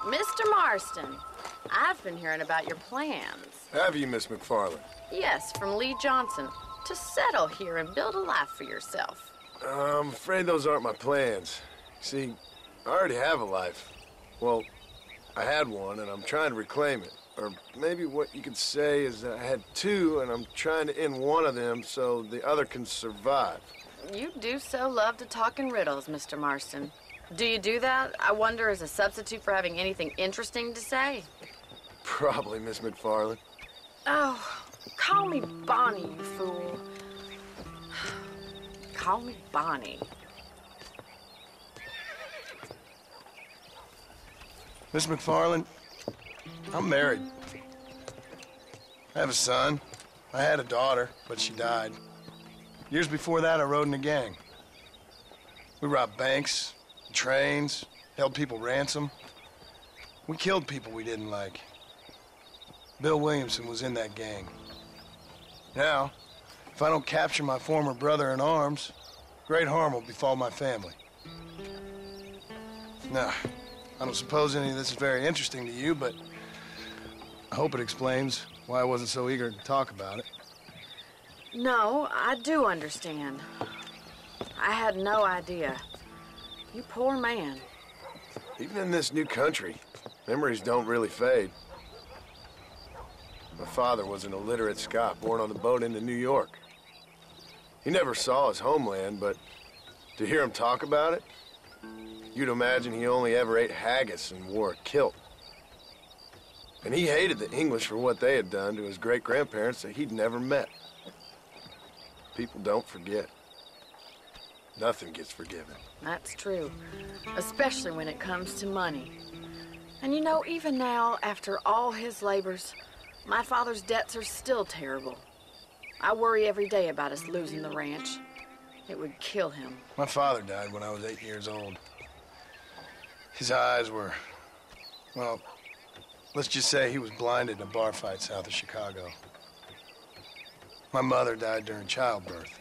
Mr. Marston, I've been hearing about your plans. Have you, Miss McFarland? Yes, from Lee Johnson, to settle here and build a life for yourself. I'm afraid those aren't my plans. See, I already have a life. Well, I had one, and I'm trying to reclaim it. Or maybe what you could say is that I had two, and I'm trying to end one of them so the other can survive. You do so love to talk in riddles, Mr. Marston. Do you do that, I wonder, as a substitute for having anything interesting to say? Probably, Miss McFarland. Oh, call me Bonnie, you fool. Call me Bonnie. Miss McFarland, I'm married. I have a son. I had a daughter, but she died. Years before that, I rode in a gang. We robbed banks, trains, held people ransom. We killed people we didn't like. Bill Williamson was in that gang. Now, if I don't capture my former brother in arms, great harm will befall my family. Now, I don't suppose any of this is very interesting to you, but I hope it explains why I wasn't so eager to talk about it. No, I do understand. I had no idea. You poor man. Even in this new country, memories don't really fade. My father was an illiterate Scot born on the boat into New York. He never saw his homeland, but to hear him talk about it, you'd imagine he only ever ate haggis and wore a kilt. And he hated the English for what they had done to his great-grandparents that he'd never met. People don't forget. Nothing gets forgiven. That's true, especially when it comes to money. And you know, even now, after all his labors, my father's debts are still terrible. I worry every day about us losing the ranch. It would kill him. My father died when I was 8 years old. His eyes were, well, let's just say he was blinded in a bar fight south of Chicago. My mother died during childbirth.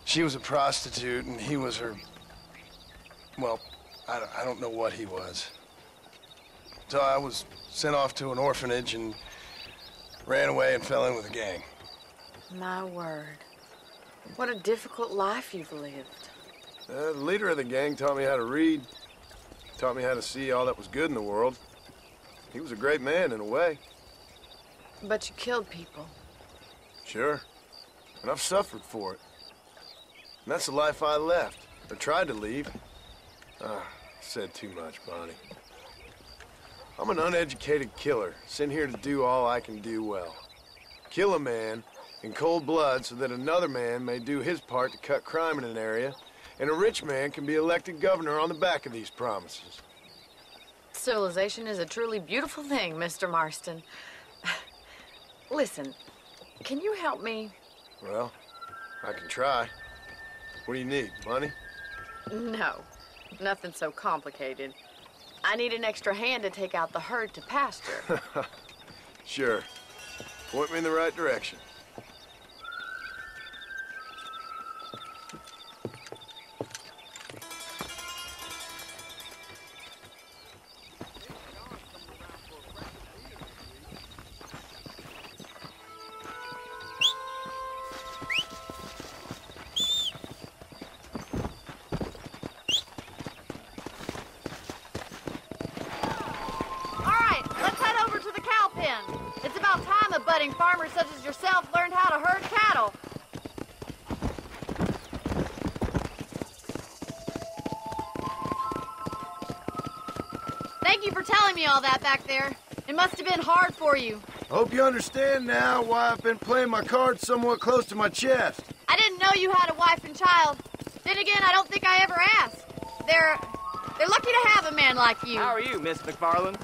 She was a prostitute, and he was her, well, I don't know what he was. So I was sent off to an orphanage and ran away and fell in with a gang. My word. What a difficult life you've lived. The leader of the gang taught me how to read, taught me how to see all that was good in the world. He was a great man in a way. But you killed people. Sure. And I've suffered for it. And that's the life I left, or tried to leave. Said too much, Bonnie. I'm an uneducated killer, sent here to do all I can do well. Kill a man in cold blood so that another man may do his part to cut crime in an area, and a rich man can be elected governor on the back of these promises. Civilization is a truly beautiful thing, Mr. Marston. Listen, can you help me? Well, I can try. What do you need, money? No, nothing so complicated. I need an extra hand to take out the herd to pasture. Sure. Point me in the right direction. Farmers such as yourself learned how to herd cattle. Thank you for telling me all that back there. It must have been hard for you. I hope you understand now why I've been playing my cards somewhat close to my chest. I didn't know you had a wife and child. Then again, I don't think I ever asked. They're lucky to have a man like you. How are you, Miss McFarland?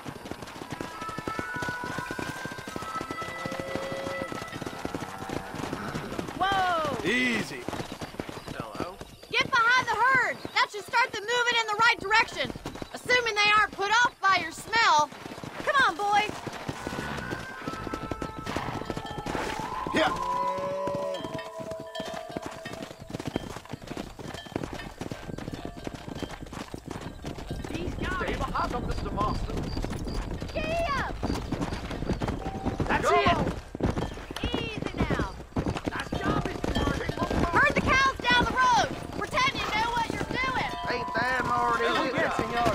Easy. Hello. Get behind the herd. That should start them moving in the right direction. Assuming they aren't put off by your smell. Come on, boys. Yeah. These guys. Welcome, Mr. Marston. Giddy up! That's Go it! on. Easy now. Nice job, Mr. Marston. Herd the cows down the road. Pretend you know what you're doing. Ain't that already Good lit, job. senor?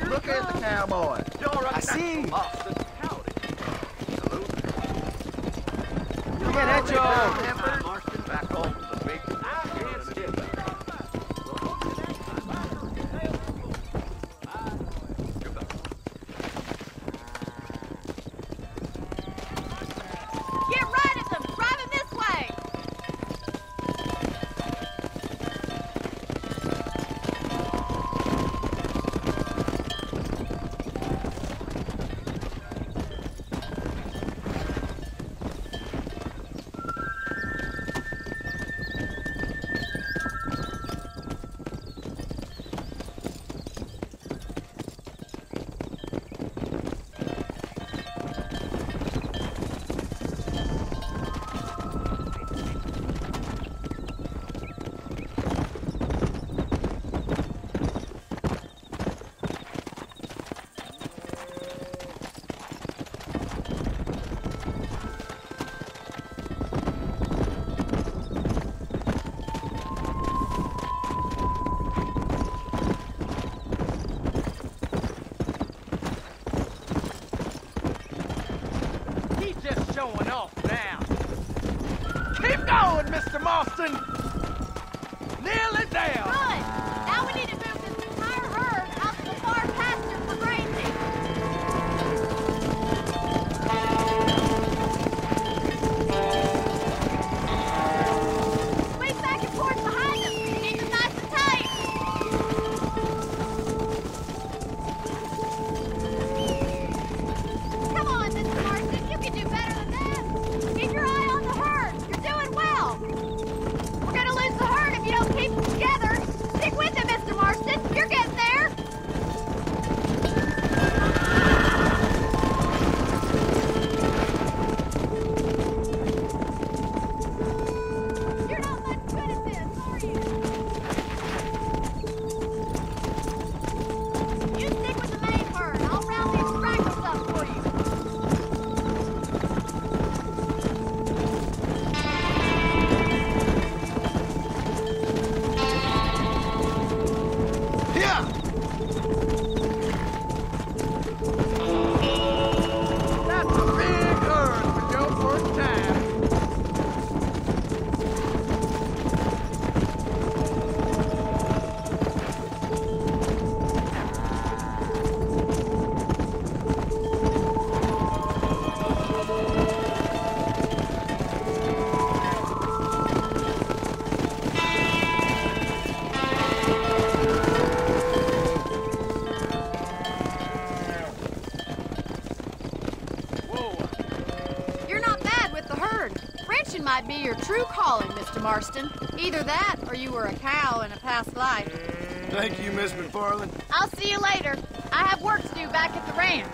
Look at the cowboy. You're a I see. natural, Marston. Howdy. Salute. Get at you all, Marston, back home to the big I can't skip it. Get right at them. Drive them this way. He's just showing off now. Keep going, Mr. Marston. Nearly there. Good. Now we need to move this entire herd out to the far pasture for grazing. Squeeze back and forth behind them. Keep them nice and tight. Come on, Mr. Marston. You can do better than that. Keep your eye on the herd. You're doing well. We're gonna lose the herd if you don't keep them together. Stick with it, Mr. Marston. You're getting there. You're not much good at this, are you? You stick with the main herd. I'll round these stragglers up for you. Yeah! That's a big herd for your first time. You're not bad with the herd. Ranching might be your true calling, Mr. Marston. Either that, or you were a cow in a past life. Thank you, Miss McFarland. I'll see you later. I have work to do back at the ranch.